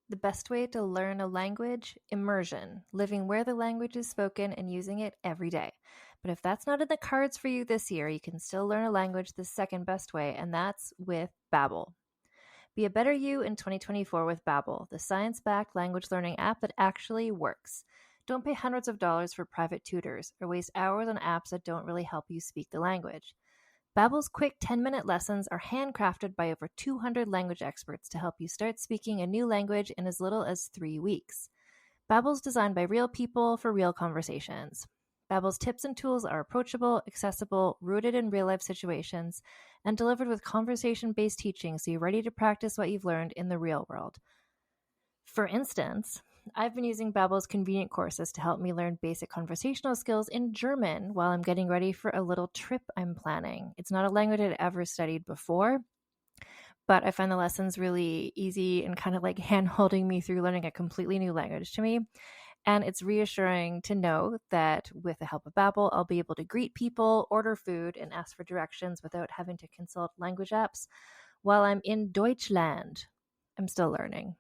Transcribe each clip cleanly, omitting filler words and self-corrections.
The best way to learn a language? Immersion, living where the language is spoken and using it every day. But if that's not in the cards for you this year, you can still learn a language the second best way, and that's with Babbel. Be a better you in 2024 with Babbel, the science-backed language learning app that actually works. Don't pay hundreds of dollars for private tutors or waste hours on apps that don't really help you speak the language. Babbel's quick 10-minute lessons are handcrafted by over 200 language experts to help you start speaking a new language in as little as 3 weeks. Babbel's designed by real people for real conversations. Babbel's tips and tools are approachable, accessible, rooted in real-life situations, and delivered with conversation-based teaching so you're ready to practice what you've learned in the real world. For instance, I've been using Babbel's convenient courses to help me learn basic conversational skills in German while I'm getting ready for a little trip I'm planning. It's not a language I'd ever studied before, but I find the lessons really easy and kind of like hand-holding me through learning a completely new language to me. And it's reassuring to know that with the help of Babbel, I'll be able to greet people, order food, and ask for directions without having to consult language apps while I'm in Deutschland. I'm still learning.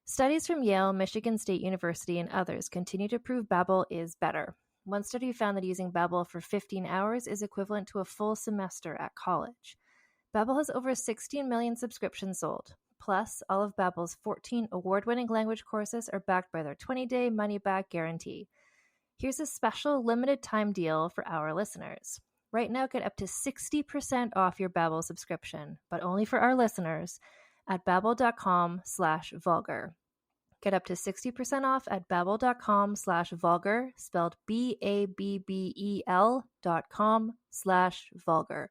Studies from Yale, Michigan State University, and others continue to prove Babbel is better. One study found that using Babbel for 15 hours is equivalent to a full semester at college. Babbel has over 16 million subscriptions sold. Plus, all of Babbel's 14 award-winning language courses are backed by their 20-day money-back guarantee. Here's a special limited-time deal for our listeners. Right now, get up to 60% off your Babbel subscription, but only for our listeners at babbel.com/vulgar. Get up to 60% off at babbel.com/vulgar, spelled BABBEL.com/vulgar.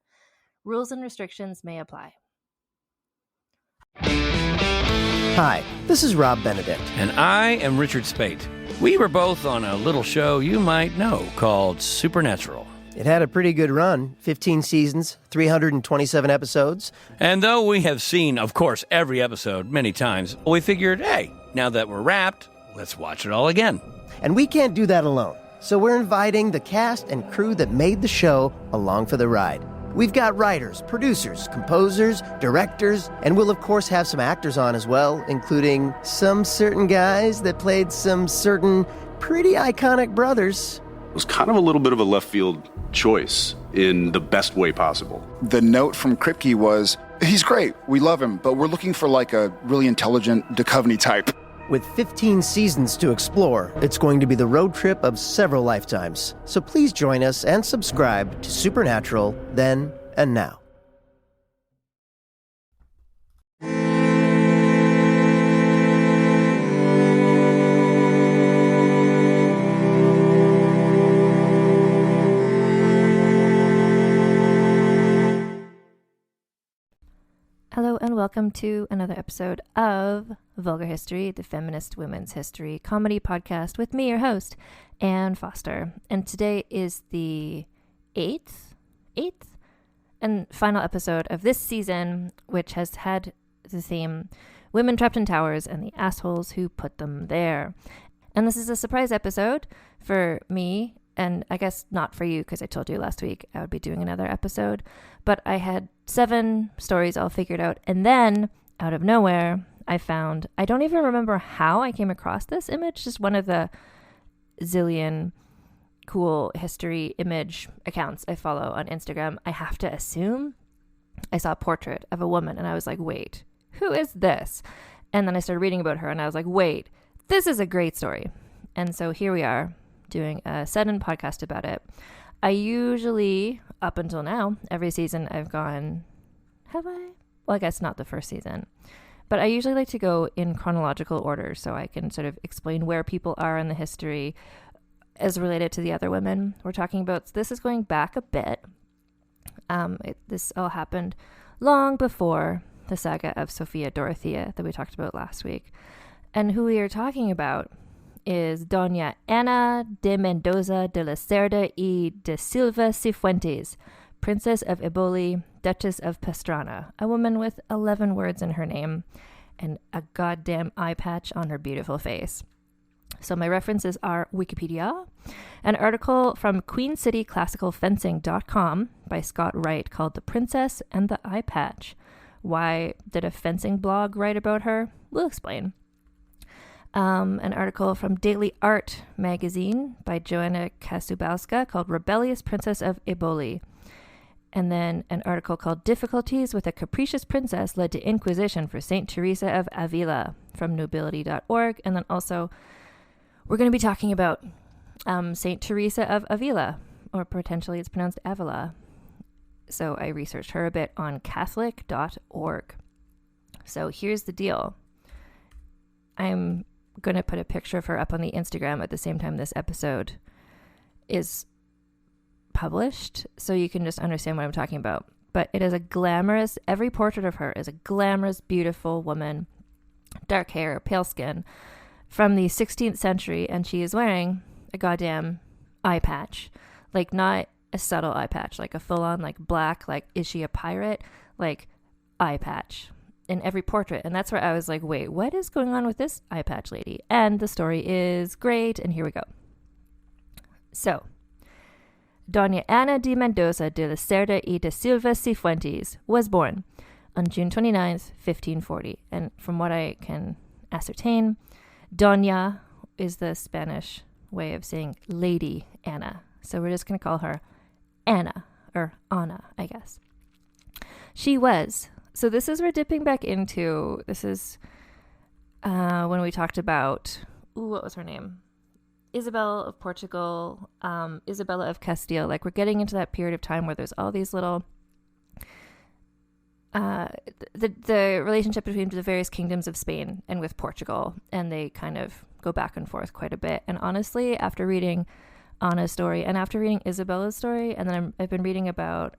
Rules and restrictions may apply. Hi, this is Rob Benedict. And I am Richard Spate. We were both on a little show you might know called Supernatural. It had a pretty good run, 15 seasons, 327 episodes. And though we have seen, of course, every episode many times, we figured, hey, now that we're wrapped, let's watch it all again. And we can't do that alone, so we're inviting the cast and crew that made the show along for the ride. We've got writers, producers, composers, directors, and we'll of course have some actors on as well, including some certain guys that played some certain pretty iconic brothers. It was kind of a little bit of a left field choice in the best way possible. The note from Kripke was, he's great, we love him, but we're looking for like a really intelligent Duchovny type. With 15 seasons to explore, it's going to be the road trip of several lifetimes. So please join us and subscribe to Supernatural then and now. Hello and welcome to another episode of Vulgar History, the feminist women's history comedy podcast with me, your host, Anne Foster. And today is the eighth and final episode of this season, which has had the theme Women Trapped in Towers and the Assholes Who Put Them There. And this is a surprise episode for me, and I guess not for you, because I told you last week I would be doing another episode. But I had 7 stories all figured out. And then, out of nowhere, I found, I don't even remember how I came across this image, just one of the zillion cool history image accounts I follow on Instagram. I have to assume I saw a portrait of a woman, and I was like, wait, who is this? And then I started reading about her, and I was like, wait, this is a great story. And so here we are, doing a set-in podcast about it. I usually, up until now, every season I've gone, have I? Well, I guess not the first season. But I usually like to go in chronological order so I can sort of explain where people are in the history as related to the other women we're talking about. So this is going back a bit. This all happened long before the saga of Sophia Dorothea that we talked about last week. And who we are talking about is Doña Ana de Mendoza de la Cerda y de Silva Cifuentes, Princess of Eboli, Duchess of Pastrana, a woman with 11 words in her name and a goddamn eye patch on her beautiful face. So my references are Wikipedia, an article from QueenCityClassicalFencing.com by Scott Wright called The Princess and the Eye Patch. Why did a fencing blog write about her? We'll explain. An article from Daily Art magazine by Joanna Kasubowska called Rebellious Princess of Eboli. And then an article called Difficulties with a Capricious Princess Led to Inquisition for St. Teresa of Avila from nobility.org. And then also we're going to be talking about St. Teresa of Avila, or potentially it's pronounced Avila. So I researched her a bit on Catholic.org. So here's the deal. I'm going to put a picture of her up on the Instagram at the same time this episode is published, so you can just understand what I'm talking about. But it is a glamorous, every portrait of her is a glamorous, beautiful woman, dark hair, pale skin, from the 16th century, and she is wearing a goddamn eye patch. Like, not a subtle eye patch, like a full-on, like, black, like, is she a pirate? Like, eye patch in every portrait. And that's where I was like, wait, what is going on with this eye patch lady? And the story is great, and here we go. So, Doña Ana de Mendoza de la Cerda y de Silva Cifuentes was born on June 29th, 1540. And from what I can ascertain, Doña is the Spanish way of saying Lady Anna. So we're just going to call her Anna, or Anna, I guess. She was. So this is, we're dipping back into, this is when we talked about, what was her name? Isabel of Portugal, Isabella of Castile. Like, we're getting into that period of time where there's all these little, the relationship between the various kingdoms of Spain and with Portugal, and they kind of go back and forth quite a bit. And honestly, after reading Anna's story and after reading Isabella's story, and then I've been reading about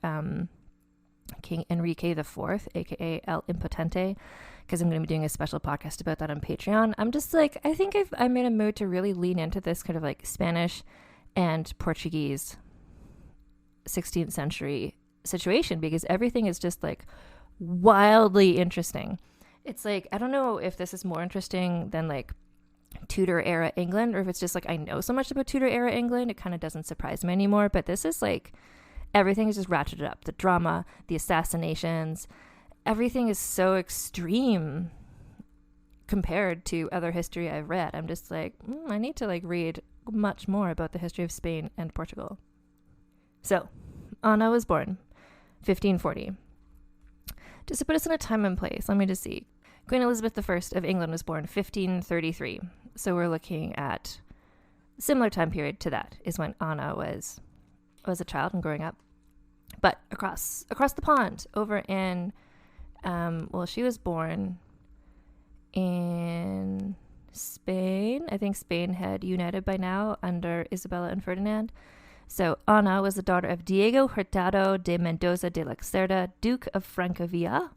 King Enrique IV, aka El Impotente, because I'm going to be doing a special podcast about that on Patreon. I'm just like, I think I'm in a mood to really lean into this kind of like Spanish and Portuguese 16th century situation, because everything is just like wildly interesting. It's like, I don't know if this is more interesting than like Tudor era England, or if it's just like I know so much about Tudor era England, it kind of doesn't surprise me anymore. But this is like, everything is just ratcheted up. The drama, the assassinations, everything is so extreme compared to other history I've read. I'm just like, I need to like read much more about the history of Spain and Portugal. So, Anna was born 1540. Just to put us in a time and place, let me just see. Queen Elizabeth I of England was born 1533. So we're looking at a similar time period to that is when Anna was a child and growing up. But across the pond, over in, she was born in Spain. I think Spain had united by now under Isabella and Ferdinand. So Ana was the daughter of Diego Hurtado de Mendoza de la Cerda, Duke of Francavilla,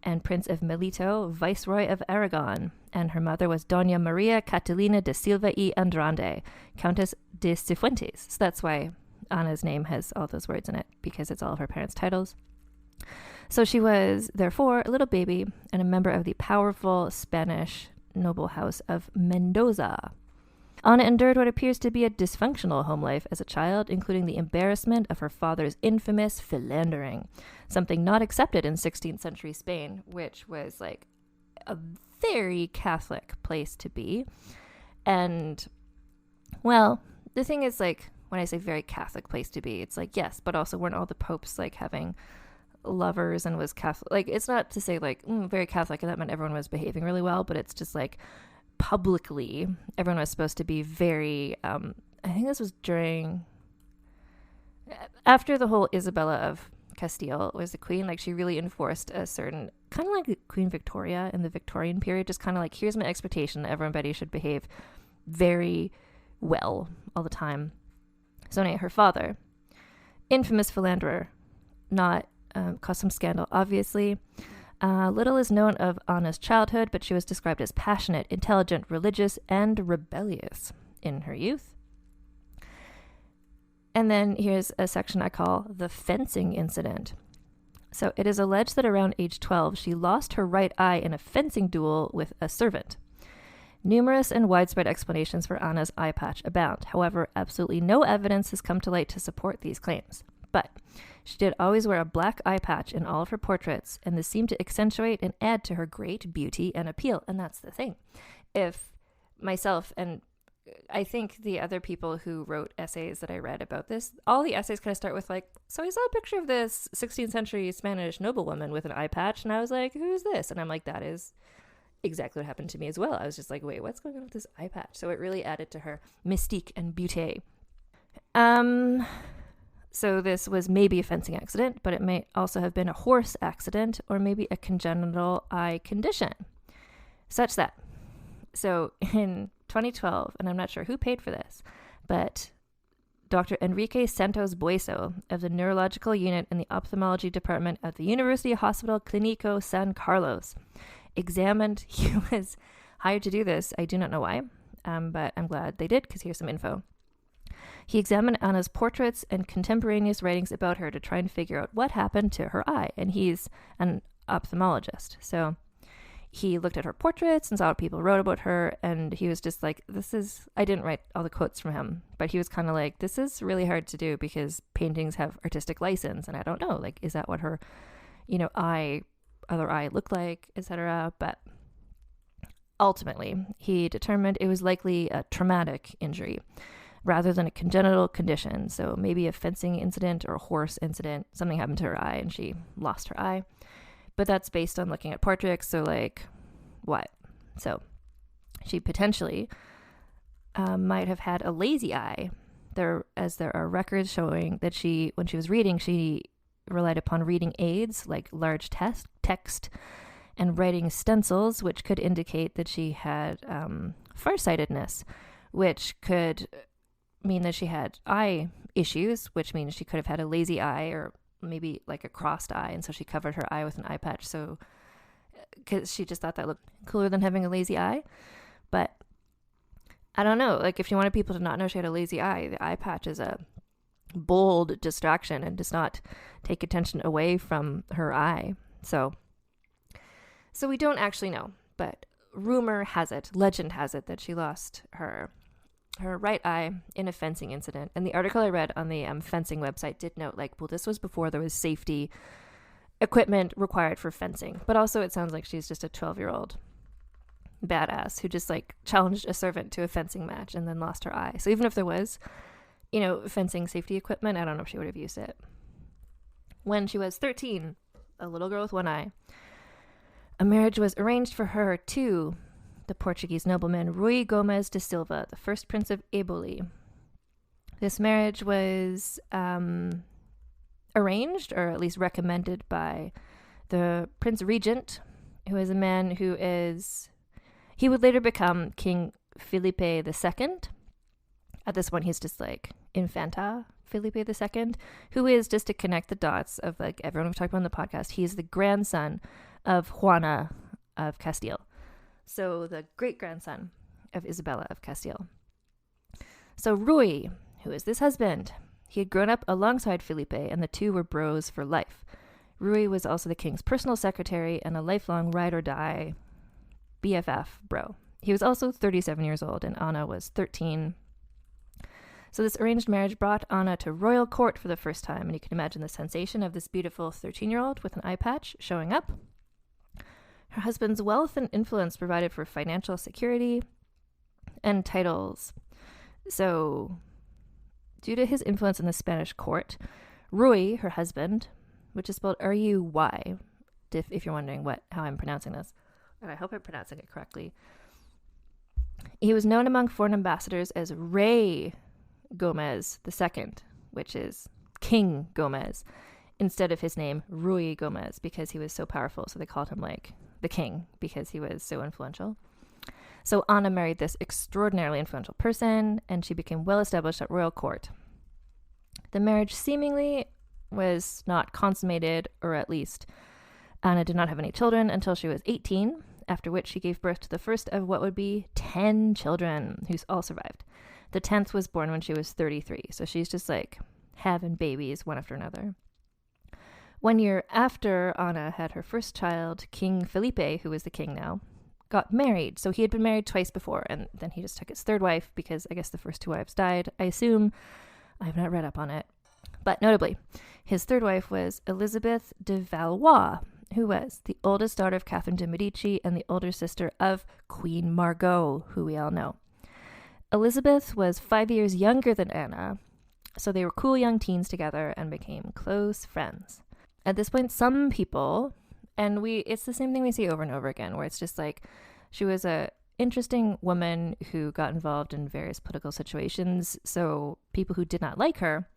and Prince of Melito, Viceroy of Aragon. And her mother was Doña Maria Catalina de Silva y Andrade, Countess de Cifuentes. So that's why Anna's name has all those words in it, because it's all of her parents' titles. So she was, therefore, a little baby and a member of the powerful Spanish noble house of Mendoza. Anna endured what appears to be a dysfunctional home life as a child, including the embarrassment of her father's infamous philandering, something not accepted in 16th century Spain, which was like a very Catholic place to be. And, well, the thing is, like, when I say very Catholic place to be, it's like, yes, but also weren't all the popes like having lovers and was Catholic? Like, it's not to say like very Catholic and that meant everyone was behaving really well, but it's just like publicly everyone was supposed to be very I think this was after the whole Isabella of Castile was the queen. Like, she really enforced a certain kind of like Queen Victoria in the Victorian period, just kind of like, here's my expectation that everybody should behave very well all the time. So anyway, her father, infamous philanderer, not caused some scandal, obviously. Little is known of Anna's childhood, but she was described as passionate, intelligent, religious, and rebellious in her youth. And then here's a section I call the fencing incident. So it is alleged that around age 12, she lost her right eye in a fencing duel with a servant. Numerous and widespread explanations for Anna's eye patch abound. However, absolutely no evidence has come to light to support these claims. But she did always wear a black eye patch in all of her portraits, and this seemed to accentuate and add to her great beauty and appeal. And that's the thing. If myself, and I think the other people who wrote essays that I read about this, all the essays kind of start with like, so I saw a picture of this 16th century Spanish noblewoman with an eye patch, and I was like, who's this? And I'm like, that is exactly what happened to me as well. I was just like, wait, what's going on with this eye patch? So it really added to her mystique and beauty. So this was maybe a fencing accident, but it may also have been a horse accident or maybe a congenital eye condition, such that. So in 2012, and I'm not sure who paid for this, but Dr. Enrique Santos Bueso of the Neurological Unit in the Ophthalmology Department at the University Hospital Clínico San Carlos examined. He was hired to do this. I do not know why, but I'm glad they did, because here's some info. He examined Anna's portraits and contemporaneous writings about her to try and figure out what happened to her eye, and he's an ophthalmologist. So he looked at her portraits and saw what people wrote about her, and he was just like, I didn't write all the quotes from him, but he was kind of like, this is really hard to do because paintings have artistic license, and I don't know, like, is that what her, other eye looked like, etc. But ultimately, he determined it was likely a traumatic injury rather than a congenital condition. So maybe a fencing incident or a horse incident, something happened to her eye and she lost her eye. But that's based on looking at portraits. So like, what? So she potentially might have had a lazy eye. There are records showing that when she was reading, she relied upon reading aids like large text and writing stencils, which could indicate that she had farsightedness, which could mean that she had eye issues, which means she could have had a lazy eye or maybe like a crossed eye, and so she covered her eye with an eye patch, so because she just thought that looked cooler than having a lazy eye. But I don't know, like if she wanted people to not know she had a lazy eye, the eye patch is a bold distraction and does not take attention away from her eye. So we don't actually know, but rumor has it, legend has it, that she lost her right eye in a fencing incident. And the article I read on the fencing website did note, like, well, this was before there was safety equipment required for fencing. But also it sounds like she's just a 12-year-old badass who just like challenged a servant to a fencing match and then lost her eye. So even if there was, fencing safety equipment, I don't know if she would have used it. When she was 13, a little girl with one eye, a marriage was arranged for her to the Portuguese nobleman Rui Gomes de Silva, the first Prince of Eboli. This marriage was arranged, or at least recommended, by the Prince Regent, who is a man he would later become King Felipe II. At this point, he's just like Infanta Felipe II, who is, just to connect the dots of like everyone we've talked about on the podcast, he's the grandson of Juana of Castile. So the great-grandson of Isabella of Castile. So Rui, who is this husband, he had grown up alongside Felipe, and the two were bros for life. Rui was also the king's personal secretary and a lifelong ride-or-die BFF bro. He was also 37 years old, and Anna was 13. So this arranged marriage brought Anna to royal court for the first time, and you can imagine the sensation of this beautiful 13-year-old with an eye patch showing up. Her husband's wealth and influence provided for financial security and titles. So, due to his influence in the Spanish court, Rui, her husband, which is spelled R-U-Y, if you're wondering how I'm pronouncing this, and I hope I'm pronouncing it correctly, he was known among foreign ambassadors as Rey Gomez II, which is King Gomez, instead of his name Rui Gomez, because he was so powerful. So they called him like the king because he was so influential. So Anna married this extraordinarily influential person, and she became well established at royal court. The marriage seemingly was not consummated, or at least Anna did not have any children until she was 18, after which she gave birth to the first of what would be 10 children, who all survived. The 10th was born when she was 33, so she's just like having babies one after another. 1 year after Anna had her first child, King Felipe, who was the king now, got married. So he had been married twice before, and then he just took his third wife because I guess the first two wives died. I assume. I have not read up on it. But notably, his third wife was Elizabeth de Valois, who was the oldest daughter of Catherine de' Medici and the older sister of Queen Margot, who we all know. Elizabeth was 5 years younger than Anna, so they were cool young teens together and became close friends. At this point, some people, and it's the same thing we see over and over again, where it's just like, she was a interesting woman who got involved in various political situations, so people who did not like her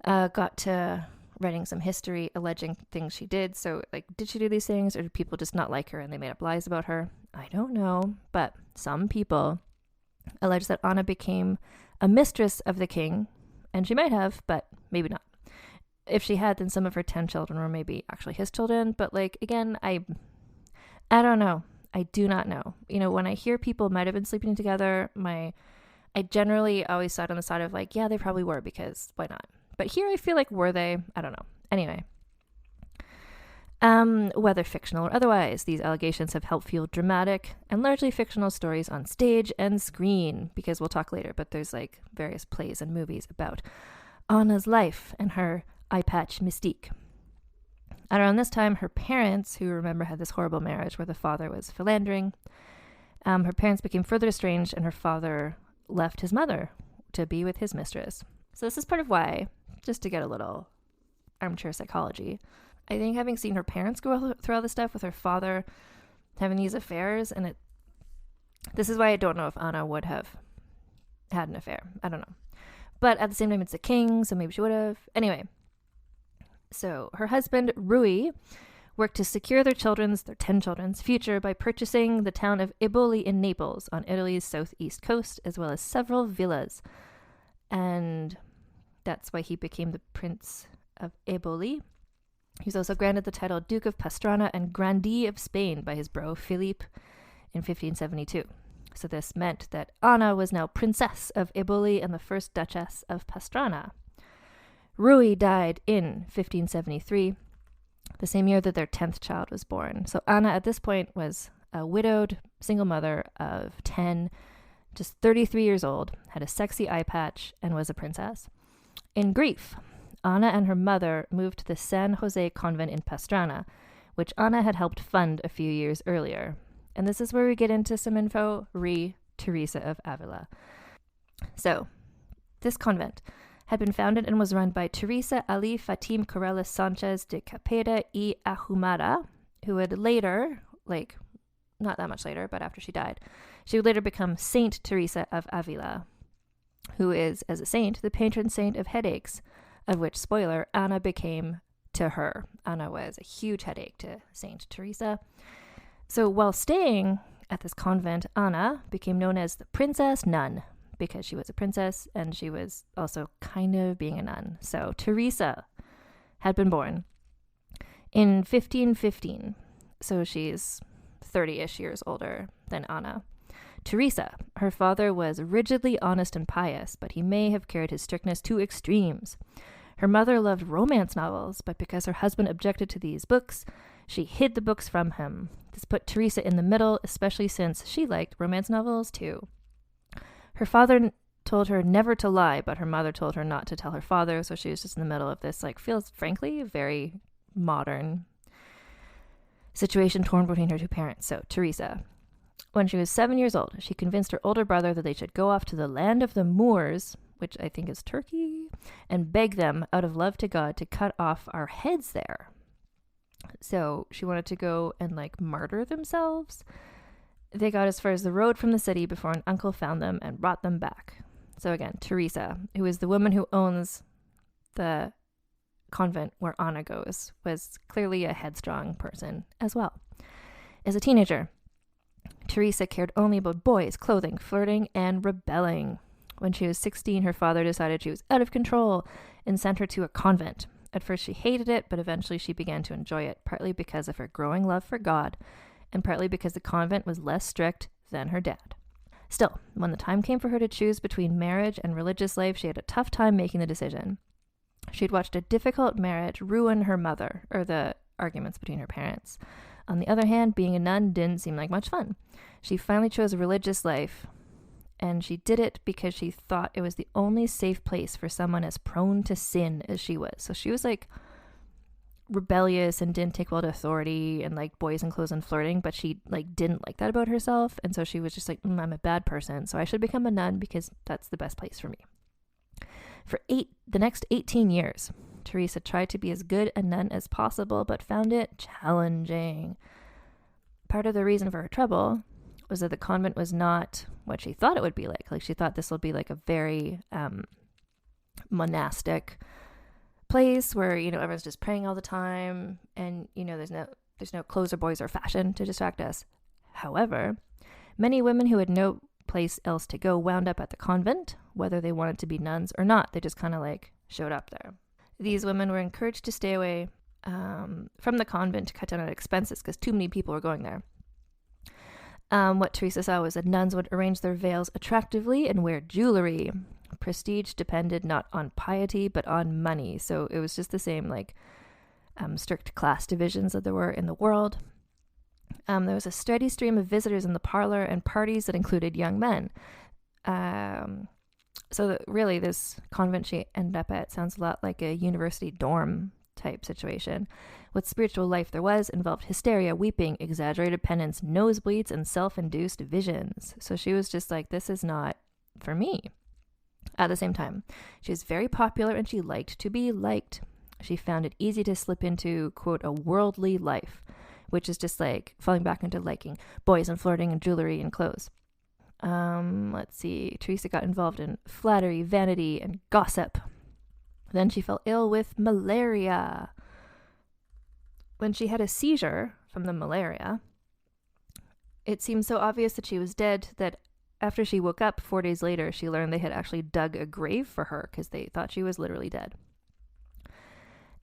got to writing some history alleging things she did. So, like, did she do these things, or did people just not like her and they made up lies about her? I don't know, but some people allege that Anna became a mistress of the king, and she might have, but maybe not. If she had, then some of her 10 children were maybe actually his children, but, like, again, I don't know. I do not know. You know, when I hear people might have been sleeping together, I generally always side on the side of like, yeah, they probably were, because why not? But here I feel like, were they? I don't know. Anyway. Whether fictional or otherwise, these allegations have helped fuel dramatic and largely fictional stories on stage and screen, because we'll talk later, but there's like various plays and movies about Anna's life and her Eyepatch mystique. At around this time, her parents, who remember had this horrible marriage where the father was philandering, her parents became further estranged, and her father left his mother to be with his mistress. So this is part of why, just to get a little armchair psychology, I think having seen her parents go through all this stuff with her father having these affairs, and this is why I don't know if Anna would have had an affair. I don't know. But at the same time, it's a king, so maybe she would have. Anyway. So her husband, Rui, worked to secure their 10 children's future by purchasing the town of Eboli in Naples on Italy's southeast coast, as well as several villas. And that's why he became the Prince of Eboli. He was also granted the title Duke of Pastrana and Grandee of Spain by his bro Philippe in 1572. So this meant that Anna was now Princess of Eboli and the first Duchess of Pastrana. Rui died in 1573, the same year that their 10th child was born. So Anna at this point was a widowed single mother of 10, just 33 years old, had a sexy eye patch, and was a princess. In grief, Anna and her mother moved to the San Jose convent in Pastrana, which Anna had helped fund a few years earlier. And this is where we get into some info re Teresa of Avila. So, this convent had been founded and was run by Teresa Ali Fatim Corrales Sanchez de Capeda y Ahumada, who would later, like, not that much later, but after she died, she would later become Saint Teresa of Avila, who is, as a saint, the patron saint of headaches, of which, spoiler, Anna became to her. Anna was a huge headache to Saint Teresa. So while staying at this convent, Anna became known as the Princess Nun, because she was a princess and she was also kind of being a nun. So Teresa had been born in 1515, so she's 30-ish years older than Anna. Teresa, her father was rigidly honest and pious, but he may have carried his strictness to extremes. Her mother loved romance novels, but because her husband objected to these books, she hid the books from him. This put Teresa in the middle, especially since she liked romance novels too. Her father told her never to lie, but her mother told her not to tell her father, so she was just in the middle of this, like, feels, frankly, very modern situation torn between her two parents. So, Teresa, when she was 7 years old, she convinced her older brother that they should go off to the land of the Moors, which I think is Turkey, and beg them, out of love to God, to cut off our heads there. So, she wanted to go and, like, martyr themselves. They got as far as the road from the city before an uncle found them and brought them back. So again, Teresa, who is the woman who owns the convent where Anna goes, was clearly a headstrong person as well. As a teenager, Teresa cared only about boys, clothing, flirting, and rebelling. When she was 16, her father decided she was out of control and sent her to a convent. At first she hated it, but eventually she began to enjoy it, partly because of her growing love for God, and partly because the convent was less strict than her dad. Still, when the time came for her to choose between marriage and religious life, she had a tough time making the decision. She'd watched a difficult marriage ruin her mother, or the arguments between her parents. On the other hand, being a nun didn't seem like much fun. She finally chose a religious life, and she did it because she thought it was the only safe place for someone as prone to sin as she was. So she was like rebellious and didn't take well to authority and like boys in clothes and flirting, but she like didn't like that about herself. And so she was just like, I'm a bad person, so I should become a nun because that's the best place for me. For the next 18 years, Teresa tried to be as good a nun as possible, but found it challenging. Part of the reason for her trouble was that the convent was not what she thought it would be like. Like, she thought this will be like a very monastic place where, you know, everyone's just praying all the time, and, you know, there's no clothes or boys or fashion to distract us. However, many women who had no place else to go wound up at the convent, whether they wanted to be nuns or not. They just kind of like showed up there. These women were encouraged to stay away from the convent to cut down on expenses because too many people were going there. What Teresa saw was that nuns would arrange their veils attractively and wear jewelry. Prestige depended not on piety but on money. So it was just the same like strict class divisions that there were in the world. There was a steady stream of visitors in the parlor and parties that included young men. So really, this convent she ended up at sounds a lot like a university dorm type situation. What spiritual life there was involved hysteria, weeping, exaggerated penance, nosebleeds, and self-induced visions. So she was just like, this is not for me. At the same time, she was very popular and she liked to be liked. She found it easy to slip into, quote, a worldly life, which is just like falling back into liking boys and flirting and jewelry and clothes. Let's see. Teresa got involved in flattery, vanity, and gossip. Then she fell ill with malaria. When she had a seizure from the malaria, it seemed so obvious that she was dead that after she woke up 4 days later, she learned they had actually dug a grave for her because they thought she was literally dead.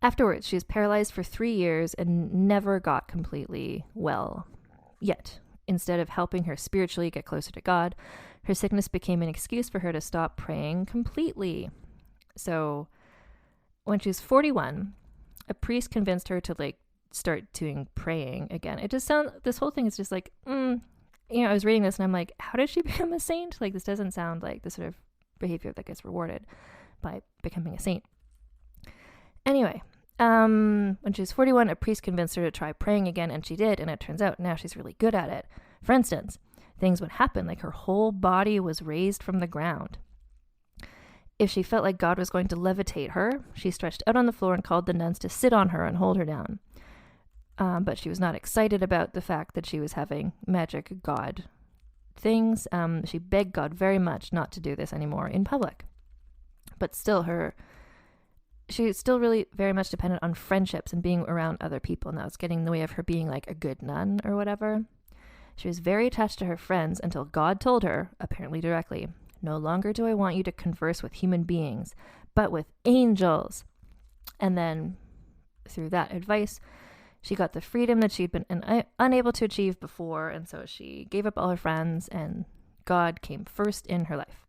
Afterwards, she was paralyzed for 3 years and never got completely well. Yet, instead of helping her spiritually get closer to God, her sickness became an excuse for her to stop praying completely. So, when she was 41, a priest convinced her to like start doing praying again. It just sounds, this whole thing is just like, you know, I was reading this and I'm like, how did she become a saint? Like, this doesn't sound like the sort of behavior that gets rewarded by becoming a saint. Anyway, when she was 41, a priest convinced her to try praying again, and she did, and it turns out now she's really good at it. For instance, things would happen like her whole body was raised from the ground. If she felt like God was going to levitate her, she stretched out on the floor and called the nuns to sit on her and hold her down. But she was not excited about the fact that she was having magic God things. She begged God very much not to do this anymore in public. But still, she was still really very much dependent on friendships and being around other people, and that was getting in the way of her being like a good nun or whatever. She was very attached to her friends until God told her, apparently directly, "No longer do I want you to converse with human beings, but with angels." And then, through that advice, she got the freedom that she'd been unable to achieve before, and so she gave up all her friends, and God came first in her life.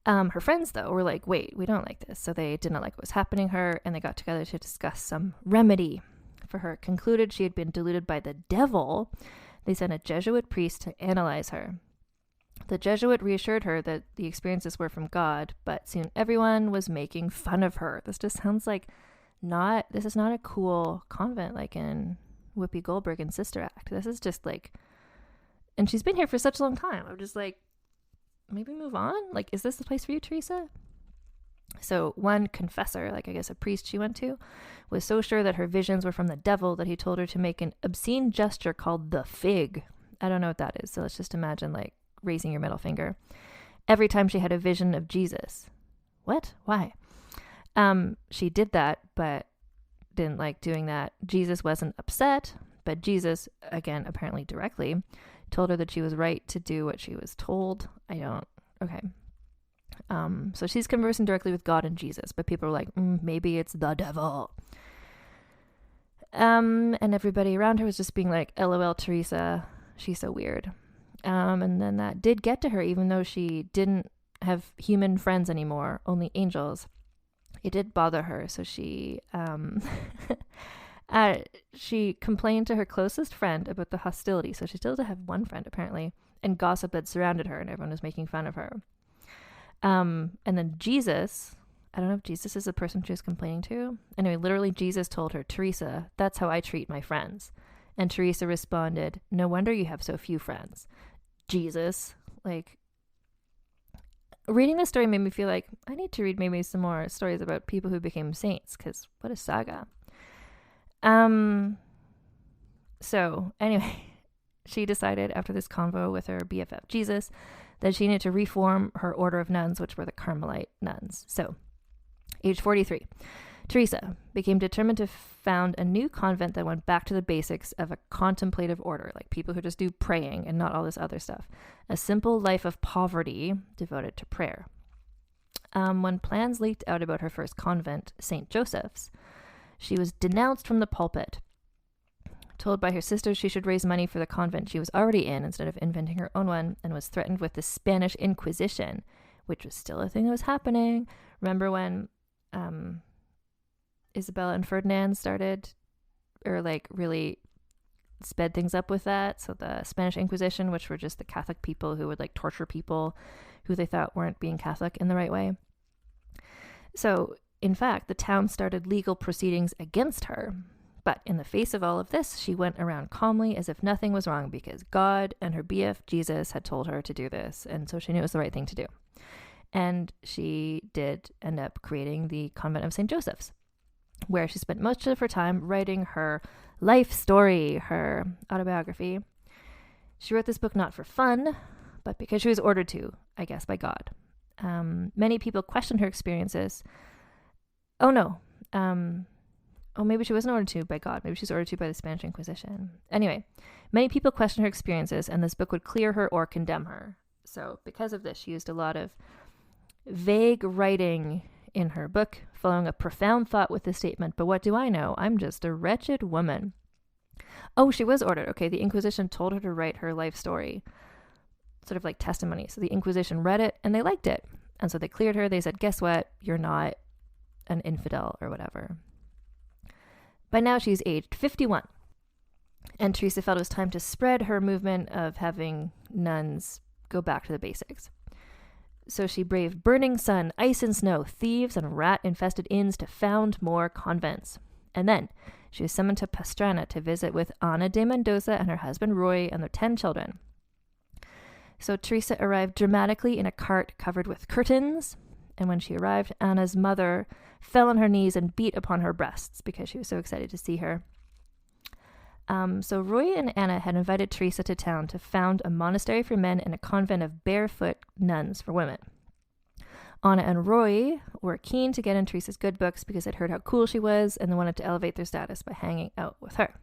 Her friends, though, were like, wait, we don't like this. So they did not like what was happening to her, and they got together to discuss some remedy for her. Concluded she had been deluded by the devil. They sent a Jesuit priest to analyze her. The Jesuit reassured her that the experiences were from God, but soon everyone was making fun of her. This just sounds like this is not a cool convent like in Whoopi Goldberg and Sister Act. This is just like, and she's been here for such a long time. I'm just like, maybe move on? Like, is this the place for you, Teresa? So one confessor, like I guess a priest she went to, was so sure that her visions were from the devil that he told her to make an obscene gesture called the fig. I don't know what that is, so let's just imagine like raising your middle finger every time she had a vision of Jesus. What? Why? She did that, but didn't like doing that. Jesus wasn't upset, but Jesus, again, apparently directly, told her that she was right to do what she was told. Okay. So she's conversing directly with God and Jesus, but people are like, maybe it's the devil. And everybody around her was just being like, LOL, Teresa, she's so weird. And then that did get to her, even though she didn't have human friends anymore, only angels. It did bother her, so she she complained to her closest friend about the hostility. So she still did have one friend, apparently, and gossip that surrounded her, and everyone was making fun of her. And then Jesus I don't know if Jesus is the person she was complaining to. Anyway, literally Jesus told her, Teresa, that's how I treat my friends. And Teresa responded, no wonder you have so few friends. Jesus, like, reading this story made me feel like I need to read maybe some more stories about people who became saints, because what a saga. So anyway, she decided after this convo with her BFF Jesus that she needed to reform her order of nuns, which were the Carmelite nuns. So, age 43, Teresa became determined to found a new convent that went back to the basics of a contemplative order, like people who just do praying and not all this other stuff. A simple life of poverty devoted to prayer. When plans leaked out about her first convent, St. Joseph's, she was denounced from the pulpit, told by her sisters she should raise money for the convent she was already in instead of inventing her own one, and was threatened with the Spanish Inquisition, which was still a thing that was happening. Remember when Isabella and Ferdinand started, or like really sped things up with that? So the Spanish Inquisition, which were just the Catholic people who would like torture people who they thought weren't being Catholic in the right way. So in fact, the town started legal proceedings against her. But in the face of all of this, she went around calmly as if nothing was wrong because God and her BF Jesus had told her to do this. And so she knew it was the right thing to do. And she did end up creating the convent of St. Joseph's, where she spent much of her time writing her life story, her autobiography. She wrote this book not for fun, but because she was ordered to, I guess, by God. Many people questioned her experiences. Maybe she wasn't ordered to by God. Maybe she was ordered to by the Spanish Inquisition. Anyway, many people questioned her experiences, and this book would clear her or condemn her. So because of this, she used a lot of vague writing in her book, following a profound thought with the statement, but what do I know? I'm just a wretched woman. Oh, she was ordered. Okay, the Inquisition told her to write her life story, sort of like testimony. So the Inquisition read it, and they liked it. And so they cleared her. They said, guess what? You're not an infidel or whatever. By now, she's aged 51. And Teresa felt it was time to spread her movement of having nuns go back to the basics. So she braved burning sun, ice and snow, thieves, and rat-infested inns to found more convents. And then she was summoned to Pastrana to visit with Ana de Mendoza and her husband Roy and their 10 children. So Teresa arrived dramatically in a cart covered with curtains. And when she arrived, Anna's mother fell on her knees and beat upon her breasts because she was so excited to see her. So Roy and Anna had invited Teresa to town to found a monastery for men and a convent of barefoot nuns for women. Anna and Roy were keen to get in Teresa's good books because they'd heard how cool she was and they wanted to elevate their status by hanging out with her.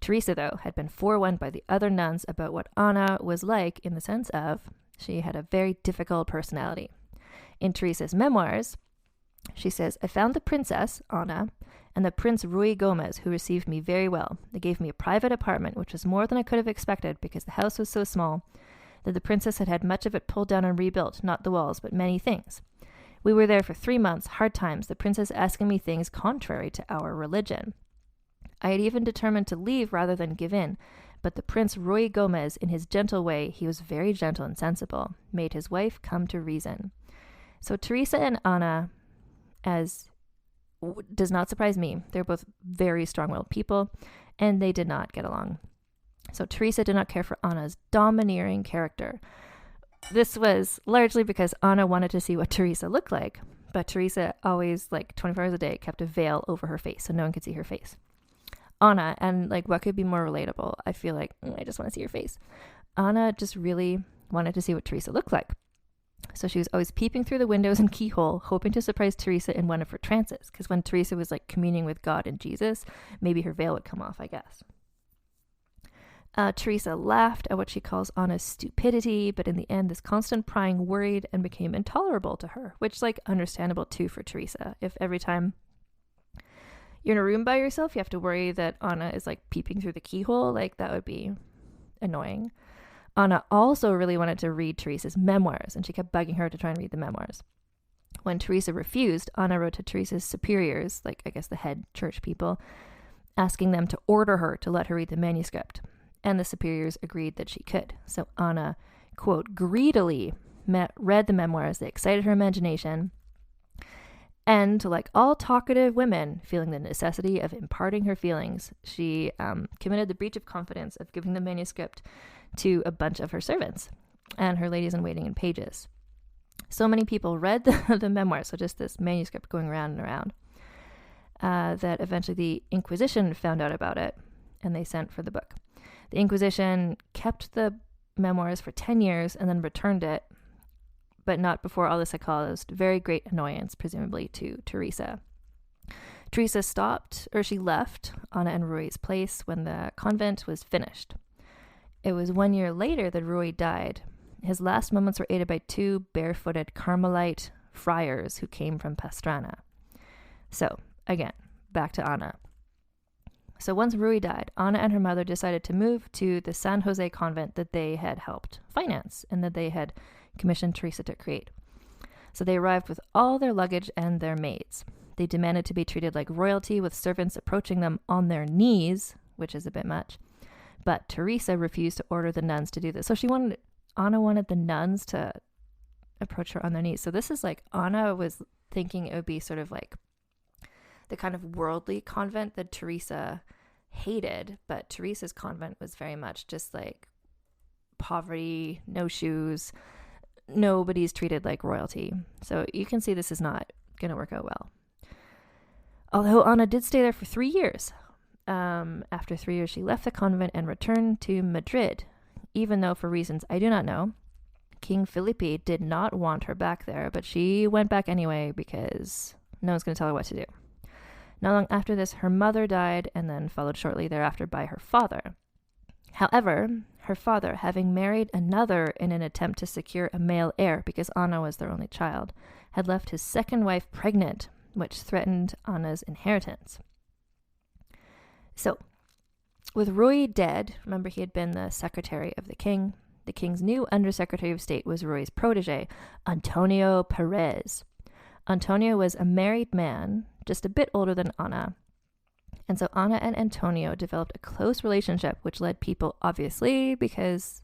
Teresa, though, had been forewarned by the other nuns about what Anna was like in the sense of she had a very difficult personality. In Teresa's memoirs, she says, I found the princess, Ana, and the Prince Ruy Gomez, who received me very well. They gave me a private apartment, which was more than I could have expected because the house was so small that the princess had had much of it pulled down and rebuilt, not the walls, but many things. We were there for 3 months, hard times, the princess asking me things contrary to our religion. I had even determined to leave rather than give in, but the Prince Ruy Gomez, in his gentle way, he was very gentle and sensible, made his wife come to reason. So Teresa and Ana, does not surprise me, they're both very strong-willed people, and they did not get along. So Teresa did not care for Anna's domineering character. This was largely because Ana wanted to see what Teresa looked like, but Teresa always, 24 hours a day, kept a veil over her face so no one could see her face. Ana, and what could be more relatable? I feel like, I just want to see your face. Ana just really wanted to see what Teresa looked like. So she was always peeping through the windows and keyhole, hoping to surprise Teresa in one of her trances. Because when Teresa was communing with God and Jesus, maybe her veil would come off, I guess. Teresa laughed at what she calls Anna's stupidity, but in the end, this constant prying worried and became intolerable to her, which understandable too for Teresa. If every time you're in a room by yourself, you have to worry that Anna is peeping through the keyhole, that would be annoying. Anna also really wanted to read Teresa's memoirs, and she kept bugging her to try and read the memoirs. When Teresa refused, Anna wrote to Teresa's superiors, I guess the head church people, asking them to order her to let her read the manuscript. And the superiors agreed that she could. So Anna, quote, greedily read the memoirs. They excited her imagination. And like all talkative women, feeling the necessity of imparting her feelings, she committed the breach of confidence of giving the manuscript to a bunch of her servants and her ladies-in-waiting and pages. So many people read the memoir, so just this manuscript going around and around, that eventually the Inquisition found out about it, and they sent for the book. The Inquisition kept the memoirs for 10 years and then returned it, but not before all this had caused very great annoyance, presumably to Teresa. Teresa she left Ana and Rui's place when the convent was finished. It was 1 year later that Rui died. His last moments were aided by 2 barefooted Carmelite friars who came from Pastrana. So, again, back to Ana. So once Rui died, Ana and her mother decided to move to the San Jose convent that they had helped finance and that they had commissioned Teresa to create. So they arrived with all their luggage and their maids. They demanded to be treated like royalty, with servants approaching them on their knees, which is a bit much. But Teresa refused to order the nuns to do this. So Ana wanted the nuns to approach her on their knees. So this is like, Ana was thinking it would be sort of like the kind of worldly convent that Teresa hated, but Teresa's convent was very much just like poverty, no shoes, nobody's treated like royalty. So you can see this is not going to work out well. Although Ana did stay there for 3 years. After 3 years, she left the convent and returned to Madrid, even though, for reasons I do not know, King Felipe did not want her back there, but she went back anyway because no one's going to tell her what to do. Not long after this, her mother died, and then followed shortly thereafter by her father. However, her father, having married another in an attempt to secure a male heir because Ana was their only child, had left his second wife pregnant, which threatened Ana's inheritance. So, with Rui dead, remember he had been the secretary of the king. The king's new undersecretary of state was Rui's protege, Antonio Perez. Antonio was a married man, just a bit older than Ana. And so Ana and Antonio developed a close relationship, which led people, obviously, because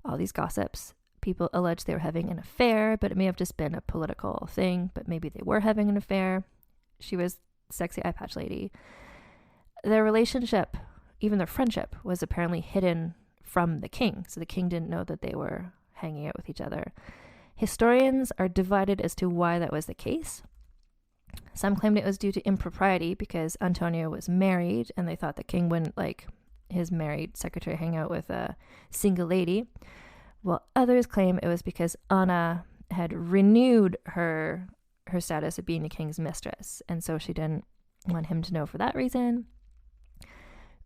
all these gossips, people alleged they were having an affair, but it may have just been a political thing, but maybe they were having an affair. She was sexy Eyepatch lady. Their relationship, even their friendship, was apparently hidden from the king, so the king didn't know that they were hanging out with each other. Historians are divided as to why that was the case. Some claimed it was due to impropriety because Antonio was married and they thought the king wouldn't like his married secretary hang out with a single lady, while others claim it was because Ana had renewed her status of being the king's mistress, and so she didn't want him to know for that reason.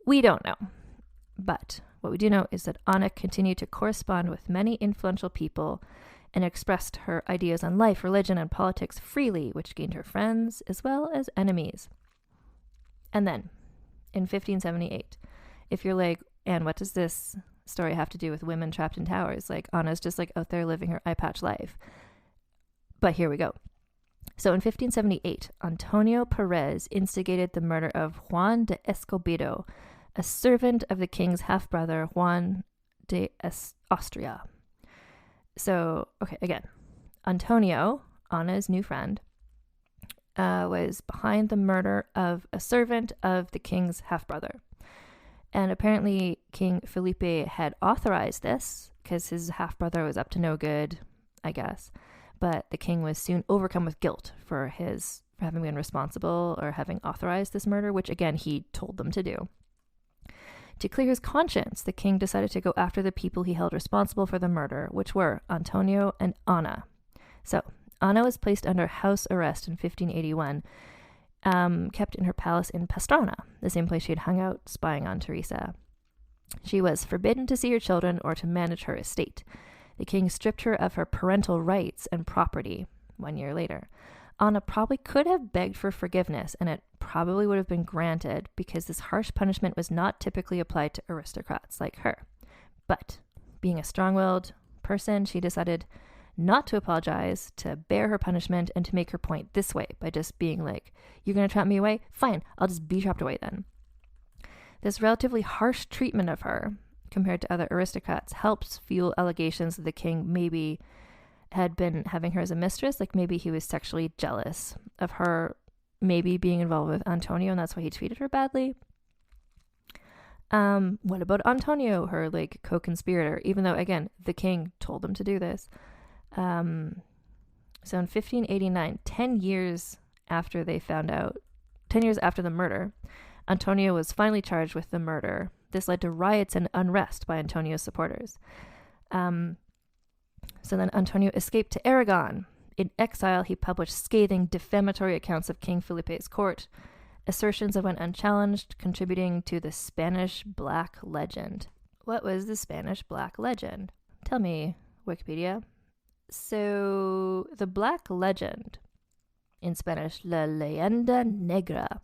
We don't know, but what we do know is that Ana continued to correspond with many influential people and expressed her ideas on life, religion, and politics freely, which gained her friends as well as enemies. And then, in 1578, if you're like, and what does this story have to do with women trapped in towers? Like, Ana's just like out there living her Eyepatch life. But here we go. So in 1578, Antonio Perez instigated the murder of Juan de Escobedo, a servant of the king's half-brother Juan de Austria. So, okay, again, Antonio, Ana's new friend, was behind the murder of a servant of the king's half-brother. And apparently King Felipe had authorized this because his half-brother was up to no good, I guess. But the king was soon overcome with guilt for having been responsible or having authorized this murder, which again, he told them to do. To clear his conscience, the king decided to go after the people he held responsible for the murder, which were Antonio and Ana. So, Ana was placed under house arrest in 1581, kept in her palace in Pastrana, the same place she had hung out spying on Teresa. She was forbidden to see her children or to manage her estate. The king stripped her of her parental rights and property 1 year later. Ana probably could have begged for forgiveness, and it probably would have been granted because this harsh punishment was not typically applied to aristocrats like her. But being a strong-willed person, she decided not to apologize, to bear her punishment, and to make her point this way by just being like, you're going to trap me away? Fine, I'll just be trapped away then. This relatively harsh treatment of her, compared to other aristocrats, helps fuel allegations that the king maybe had been having her as a mistress. Like maybe he was sexually jealous of her maybe being involved with Antonio, and that's why he treated her badly. What about Antonio, her like co-conspirator, even though again the king told him to do this? So in 1589, 10 years after they found out, 10 years after the murder, Antonio was finally charged with the murder. This led to riots and unrest by Antonio's supporters. So then Antonio escaped to Aragon. In exile, he published scathing, defamatory accounts of King Felipe's court, assertions that went unchallenged, contributing to the Spanish Black Legend. What was the Spanish Black Legend? Tell me, Wikipedia. So, the Black Legend, in Spanish, La Leyenda Negra,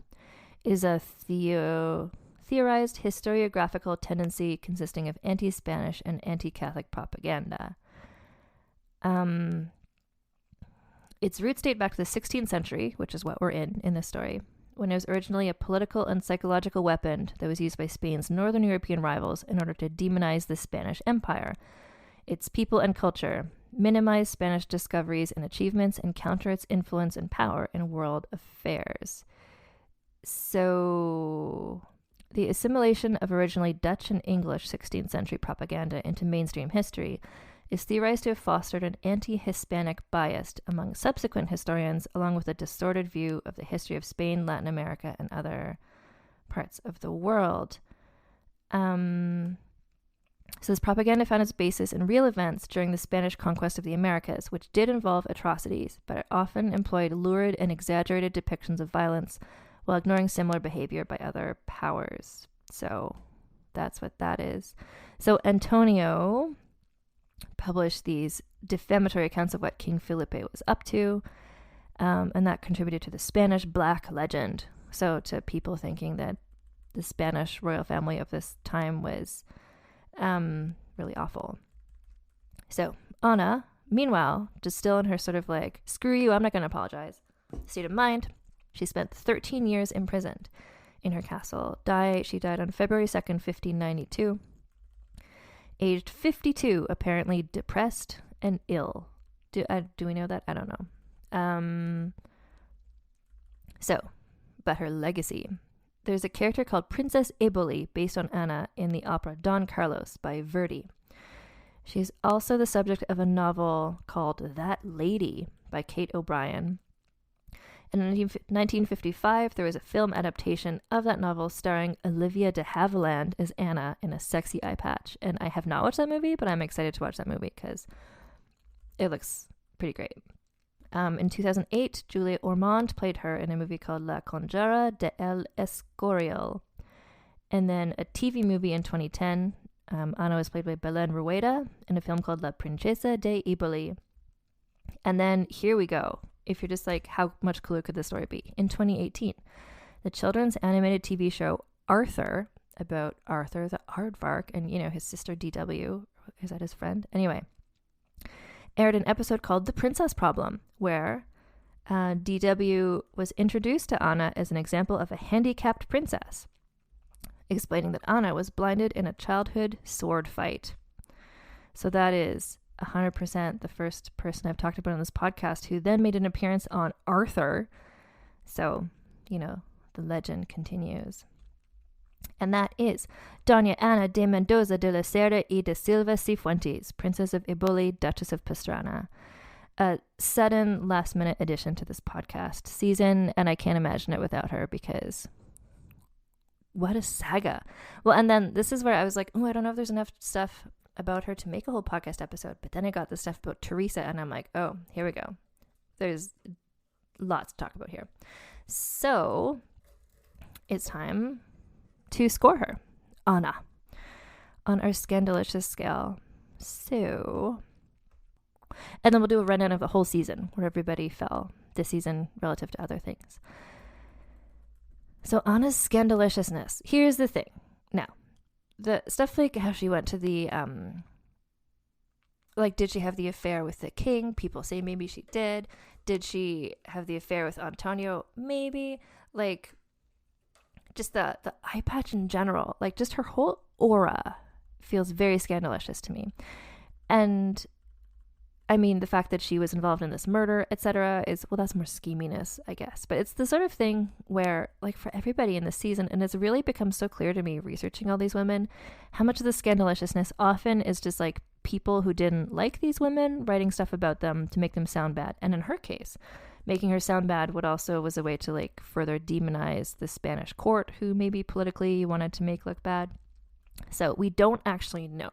is a theorized historiographical tendency consisting of anti-Spanish and anti-Catholic propaganda. Its roots date back to the 16th century, which is what we're in this story, when it was originally a political and psychological weapon that was used by Spain's northern European rivals in order to demonize the Spanish Empire, its people and culture, minimize Spanish discoveries and achievements, and counter its influence and power in world affairs. So, the assimilation of originally Dutch and English 16th century propaganda into mainstream history is theorized to have fostered an anti-Hispanic bias among subsequent historians, along with a distorted view of the history of Spain, Latin America, and other parts of the world. So this propaganda found its basis in real events during the Spanish conquest of the Americas, which did involve atrocities, but it often employed lurid and exaggerated depictions of violence while ignoring similar behavior by other powers. So that's what that is. So Antonio published these defamatory accounts of what King Felipe was up to, and that contributed to the Spanish Black Legend. So to people thinking that the Spanish royal family of this time was really awful. So Ana, meanwhile, just still in her sort of like, screw you, I'm not going to apologize state of mind, she spent 13 years imprisoned in her castle. She died on February 2nd, 1592. Aged 52, apparently depressed and ill. Do we know that? I don't know. But her legacy. There's a character called Princess Eboli based on Ana in the opera Don Carlos by Verdi. She's also the subject of a novel called That Lady by Kate O'Brien. And in 1955, there was a film adaptation of that novel starring Olivia de Havilland as Anna in a sexy eye patch. And I have not watched that movie, but I'm excited to watch that movie because it looks pretty great. In 2008, Julia Ormond played her in a movie called La Conjura de El Escorial. And then a TV movie in 2010, Ana was played by Belén Rueda in a film called La Princesa de Eboli. And then here we go. If you're just like, how much cooler could this story be? In 2018, the children's animated TV show Arthur, about Arthur the Aardvark and, his sister DW, is that his friend? Anyway, aired an episode called The Princess Problem, where DW was introduced to Ana as an example of a handicapped princess, explaining that Ana was blinded in a childhood sword fight. So that is 100% the first person I've talked about on this podcast who then made an appearance on Arthur. So, the legend continues. And that is Doña Ana de Mendoza de la Cerda y de Silva Cifuentes, Princess of Eboli, Duchess of Pastrana. A sudden last-minute addition to this podcast season, and I can't imagine it without her because what a saga. Well, and then this is where I was like, I don't know if there's enough stuff about her to make a whole podcast episode, but then I got the stuff about Teresa, and I'm like, oh, here we go. There's lots to talk about here. So it's time to score her, Ana, on our Scandalicious scale. So, and then we'll do a rundown of the whole season, where everybody fell this season relative to other things. So Ana's Scandaliciousness. Here's the thing. Now, the stuff like how she went to the, did she have the affair with the king? People say maybe she did. Did she have the affair with Antonio? Maybe. Just the eye patch in general, just her whole aura feels very scandalicious to me. And I mean, the fact that she was involved in this murder, etc., is, well, that's more scheminess, I guess. But it's the sort of thing where, like, for everybody in this season, and it's really become so clear to me researching all these women, how much of the scandaliciousness often is just like people who didn't like these women writing stuff about them to make them sound bad. And in her case, making her sound bad was a way to, like, further demonize the Spanish court, who maybe politically wanted to make look bad. So we don't actually know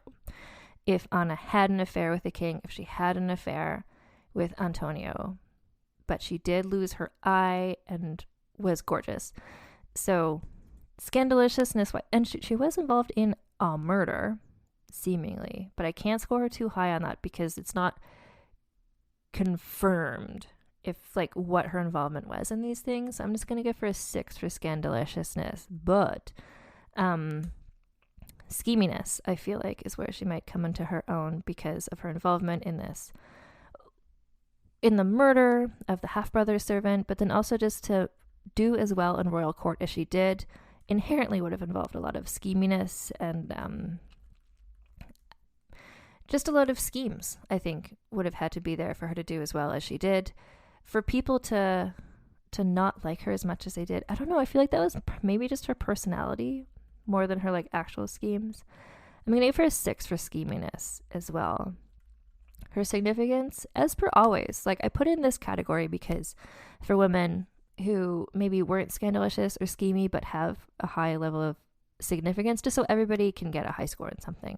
if Ana had an affair with the king, if she had an affair with Antonio. But she did lose her eye and was gorgeous. So scandaliciousness, and she was involved in a murder, seemingly. But I can't score her too high on that because it's not confirmed if, like, what her involvement was in these things. I'm just going to give her a 6 for scandaliciousness. But scheminess, I feel like, is where she might come into her own because of her involvement in the murder of the half-brother servant, but then also just to do as well in royal court as she did inherently would have involved a lot of scheminess and just a lot of schemes, I think, would have had to be there for her to do as well as she did. For people to not like her as much as they did, I don't know, I feel like that was maybe just her personality more than her, like, actual schemes. I'm gonna give her a 6 for scheminess as well. Her significance, as per always, like, I put in this category because for women who maybe weren't scandalicious or schemy but have a high level of significance, just so everybody can get a high score in something.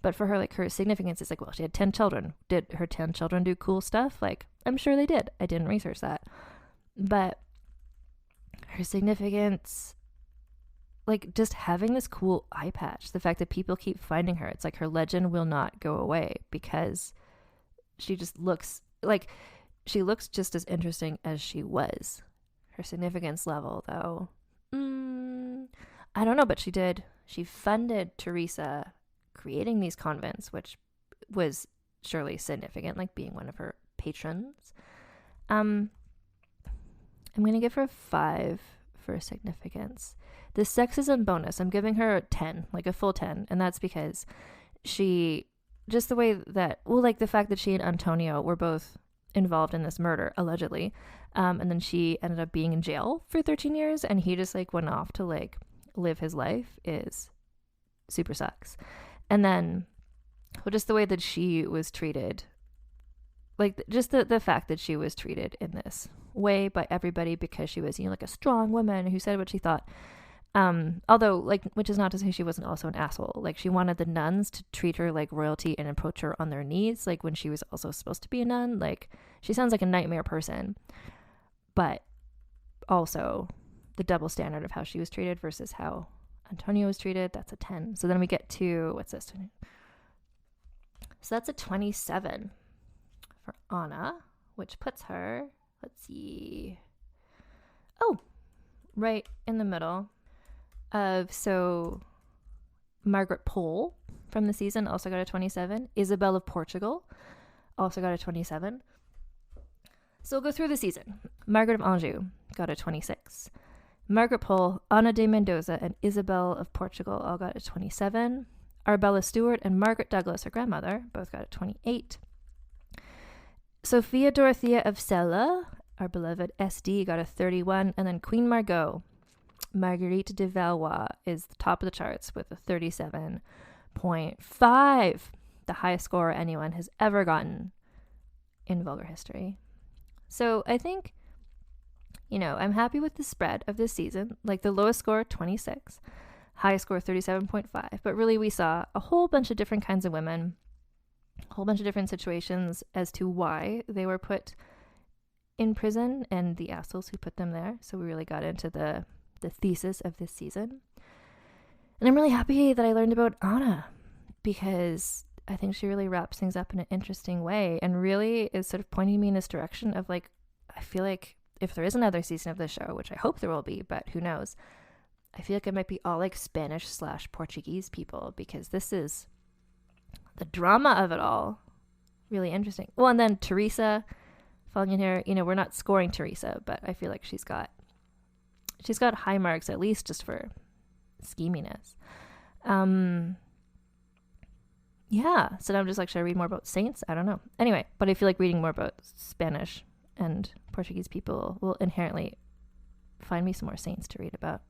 But for her, like, her significance is like, well, she had 10 children. Did her 10 children do cool stuff? Like, I'm sure they did. I didn't research that. But her significance, like, just having this cool eye patch, the fact that people keep finding her, it's like her legend will not go away because she just looks like she looks just as interesting as she was. Her significance level, though, I don't know, but she funded Teresa creating these convents, which was surely significant, like being one of her patrons. I'm going to give her a 5 for significance. The sexism bonus, I'm giving her a 10, like a full 10. And that's because just the way that, well, like the fact that she and Antonio were both involved in this murder, allegedly. And then she ended up being in jail for 13 years and he just, like, went off to, like, live his life is super sucks. And then, well, just the way that she was treated, like, just the fact that she was treated in this way by everybody because she was, like, a strong woman who said what she thought. Although, like, which is not to say she wasn't also an asshole. Like, she wanted the nuns to treat her like royalty and approach her on their knees, like, when she was also supposed to be a nun. Like, she sounds like a nightmare person. But also the double standard of how she was treated versus how Antonio was treated, that's a 10. So then we get to, what's this? So that's a 27 for Ana, which puts her, let's see, right in the middle of, so Margaret Pole from the season also got a 27. Isabel of Portugal also got a 27. So we'll go through the season. Margaret of Anjou got a 26. Margaret Pole, Ana de Mendoza, and Isabel of Portugal all got a 27. Arbella Stewart and Margaret Douglas, her grandmother, both got a 28. Sophia Dorothea of Celle, our beloved SD, got a 31. And then Queen Margot, Marguerite de Valois, is the top of the charts with a 37.5, the highest score anyone has ever gotten in vulgar history. So I think, I'm happy with the spread of this season. Like, the lowest score, 26, highest score, 37.5. But really, we saw a whole bunch of different kinds of women, a whole bunch of different situations as to why they were put in prison and the assholes who put them there. So we really got into the thesis of this season. And I'm really happy that I learned about Ana because I think she really wraps things up in an interesting way and really is sort of pointing me in this direction of, like, I feel like if there is another season of this show, which I hope there will be, but who knows, I feel like it might be all, like, Spanish/Portuguese people because this is the drama of it all. Really interesting. Well, and then Teresa falling in here, we're not scoring Teresa, but I feel like she's got high marks, at least just for scheminess. Yeah. So now I'm just like, should I read more about saints? I don't know. Anyway, but I feel like reading more about Spanish and Portuguese people will inherently find me some more saints to read about.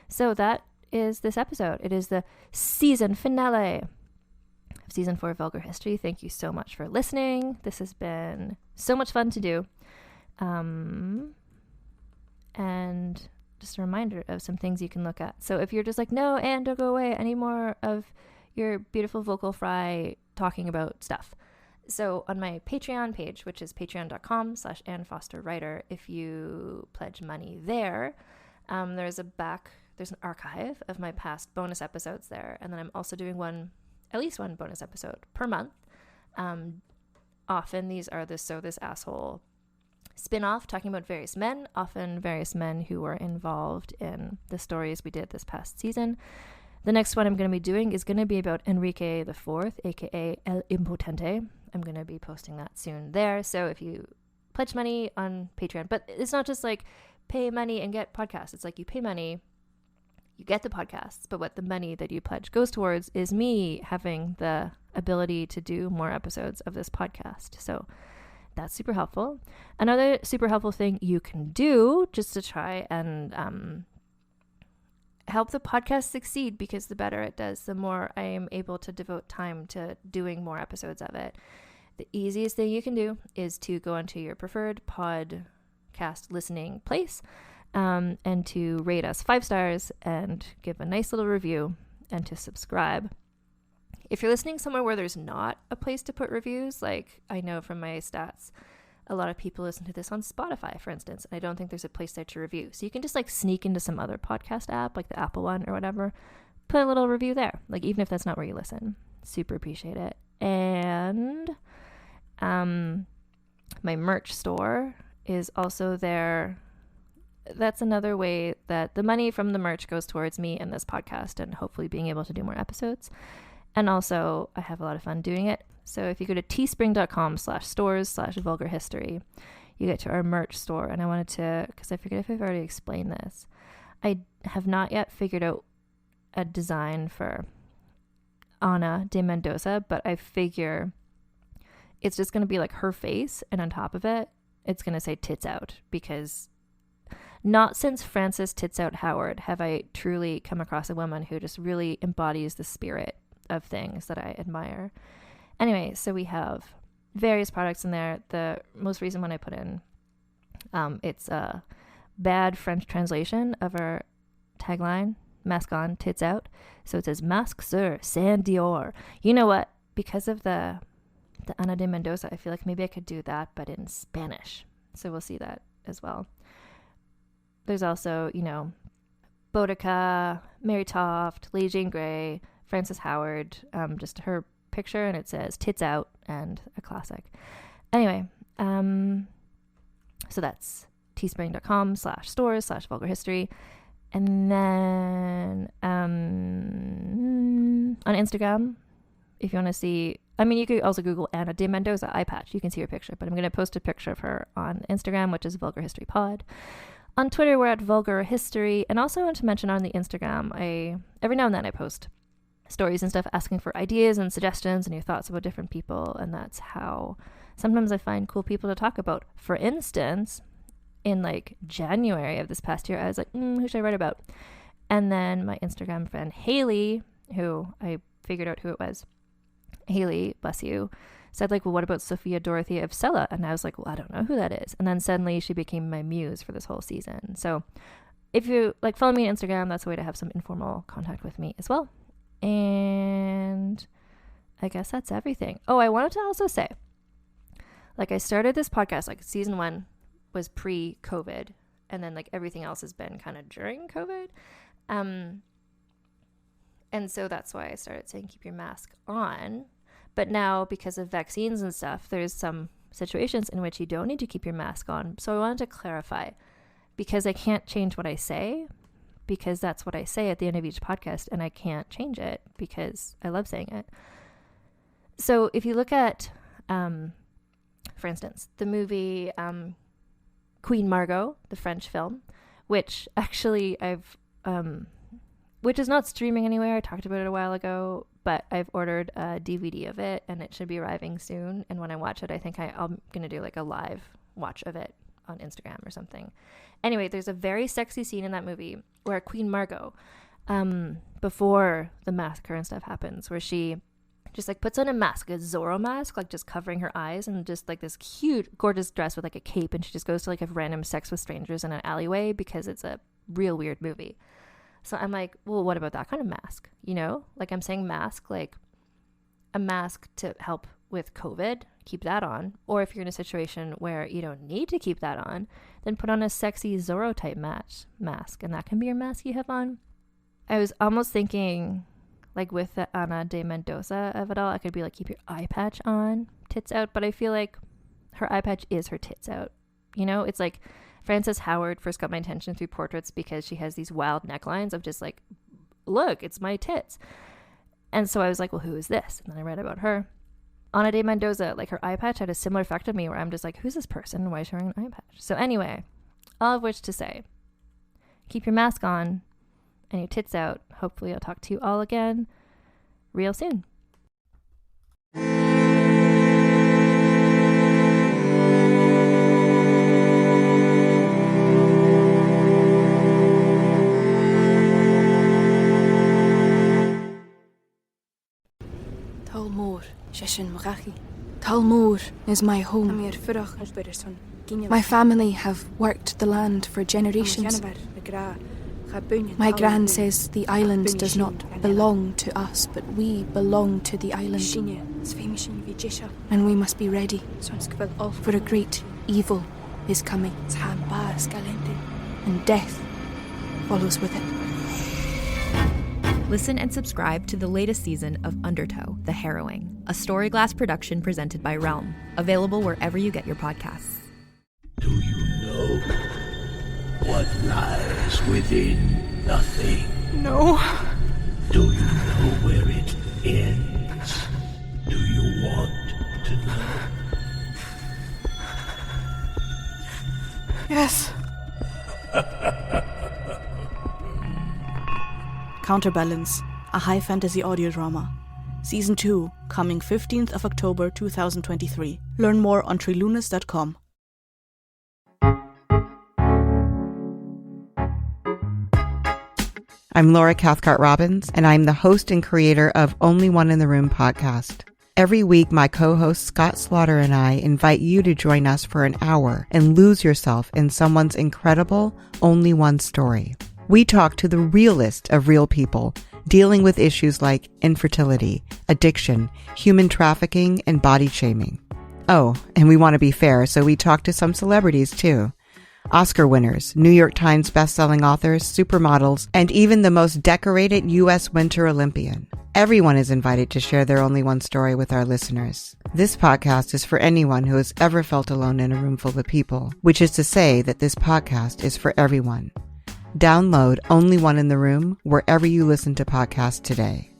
So that is this episode. It is the season finale of season 4 of Vulgar History. Thank you so much for listening. This has been so much fun to do. And just a reminder of some things you can look at. So if you're just like, no, Anne, don't go away, any more of your beautiful vocal fry talking about stuff. So on my Patreon page, which is patreon.com/AnneFosterWriter, if you pledge money there, there's an archive of my past bonus episodes there. And then I'm also doing at least one bonus episode per month. Often these are this asshole spin-off talking about various men, often various men who were involved in the stories we did this past season. The next one I'm going to be doing is going to be about Enrique IV, aka El Impotente. I'm going to be posting that soon there. So if you pledge money on Patreon, but it's not just like pay money and get podcasts. It's like you pay money, you get the podcasts, but what the money that you pledge goes towards is me having the ability to do more episodes of this podcast. So that's super helpful. Another super helpful thing you can do just to try and help the podcast succeed, because the better it does, the more I am able to devote time to doing more episodes of it. The easiest thing you can do is to go onto your preferred podcast listening place and to rate us 5 stars and give a nice little review and to subscribe. If you're listening somewhere where there's not a place to put reviews, like I know from my stats, a lot of people listen to this on Spotify, for instance, and I don't think there's a place there to review. So you can just like sneak into some other podcast app, like the Apple one or whatever, put a little review there, like even if that's not where you listen. Super appreciate it. And my merch store is also there. That's another way that the money from the merch goes towards me and this podcast and hopefully being able to do more episodes. And also, I have a lot of fun doing it. So if you go to teespring.com/stores/vulgarhistory, you get to our merch store. And I wanted to, because I forget if I've already explained this, I have not yet figured out a design for Ana de Mendoza, but I figure it's just going to be like her face, and on top of it, it's going to say tits out, because not since Frances Tits Out Howard have I truly come across a woman who just really embodies the spirit of things that I admire. Anyway, so we have various products in there. The most recent one I put in, it's a bad French translation of our tagline, mask on, tits out. So it says, masque sur, sans Dior. You know what? Because of the Ana de Mendoza, I feel like maybe I could do that, but in Spanish. So we'll see that as well. There's also, Boudica, Mary Toft, Lady Jane Grey, Frances Howard, just her picture, and it says tits out and a classic. Anyway, so that's teespring.com/stores/vulgarhistory. And then on Instagram, if you want to see, you could also Google Ana de Mendoza Eyepatch. You can see her picture, but I'm going to post a picture of her on Instagram, which is Vulgar History Pod. On Twitter, we're at Vulgar History. And also I want to mention on the Instagram, every now and then I post stories and stuff asking for ideas and suggestions and your thoughts about different people. And that's how sometimes I find cool people to talk about. For instance, in like January of this past year, I was like, who should I write about? And then my Instagram friend Haley, who I figured out who it was, Haley, bless you, said like, well, what about Sophia Dorothea of Sella? And I was like, well, I don't know who that is. And then suddenly she became my muse for this whole season. So if you like follow me on Instagram, that's a way to have some informal contact with me as well. And I guess that's everything. Oh, I wanted to also say, like, I started this podcast, like season 1 was pre-COVID, and then like everything else has been kind of during COVID. And so that's why I started saying keep your mask on. But now, because of vaccines and stuff, there's some situations in which you don't need to keep your mask on. So I wanted to clarify, because I can't change what I say, because that's what I say at the end of each podcast, and I can't change it because I love saying it. So if you look at, for instance, the movie Queen Margot, the French film, which actually which is not streaming anywhere. I talked about it a while ago, but I've ordered a DVD of it and it should be arriving soon. And when I watch it, I think I'm going to do like a live watch of it on Instagram or something. Anyway, there's a very sexy scene in that movie where Queen Margot, before the massacre and stuff happens, where she just like puts on a mask, a Zorro mask, like just covering her eyes, and just like this cute, gorgeous dress with like a cape, and she just goes to like have random sex with strangers in an alleyway because it's a real weird movie. So I'm like, well, what about that kind of mask? You know, like I'm saying mask, like a mask to help with COVID, keep that on. Or if you're in a situation where you don't need to keep that on, then put on a sexy Zorro type mask, and that can be your mask you have on. I was almost thinking, like with the Ana de Mendoza of it all, I could be like, keep your eye patch on, tits out. But I feel like her eye patch is her tits out. You know, it's like Frances Howard first got my attention through portraits because she has these wild necklines of just like, look, it's my tits. And so I was like, well, who is this? And then I read about her. Ana de Mendoza, like her eye patch had a similar effect on me where I'm just like, who's this person? Why is she wearing an eye patch? So anyway, all of which to say, keep your mask on and your tits out. Hopefully I'll talk to you all again real soon. Talmor, Sheshin Marachi. Talmor is my home. My family have worked the land for generations. My gran says the island does not belong to us, but we belong to the island. And we must be ready, for a great evil is coming, and death follows with it. Listen and subscribe to the latest season of Undertow, The Harrowing, a Storyglass production presented by Realm, available wherever you get your podcasts. Do you know what lies within nothing? No. Do you know where it ends? Do you want to know? Yes. Counterbalance, a high fantasy audio drama. Season 2, coming 15th of October 2023. Learn more on trilunas.com. I'm Laura Cathcart-Robbins, and I'm the host and creator of Only One in the Room podcast. Every week, my co-host Scott Slaughter and I invite you to join us for an hour and lose yourself in someone's incredible Only One story. We talk to the realest of real people, dealing with issues like infertility, addiction, human trafficking, and body shaming. Oh, and we want to be fair, so we talk to some celebrities too. Oscar winners, New York Times bestselling authors, supermodels, and even the most decorated U.S. Winter Olympian. Everyone is invited to share their Only One story with our listeners. This podcast is for anyone who has ever felt alone in a room full of people, which is to say that this podcast is for everyone. Download Only One in the Room wherever you listen to podcasts today.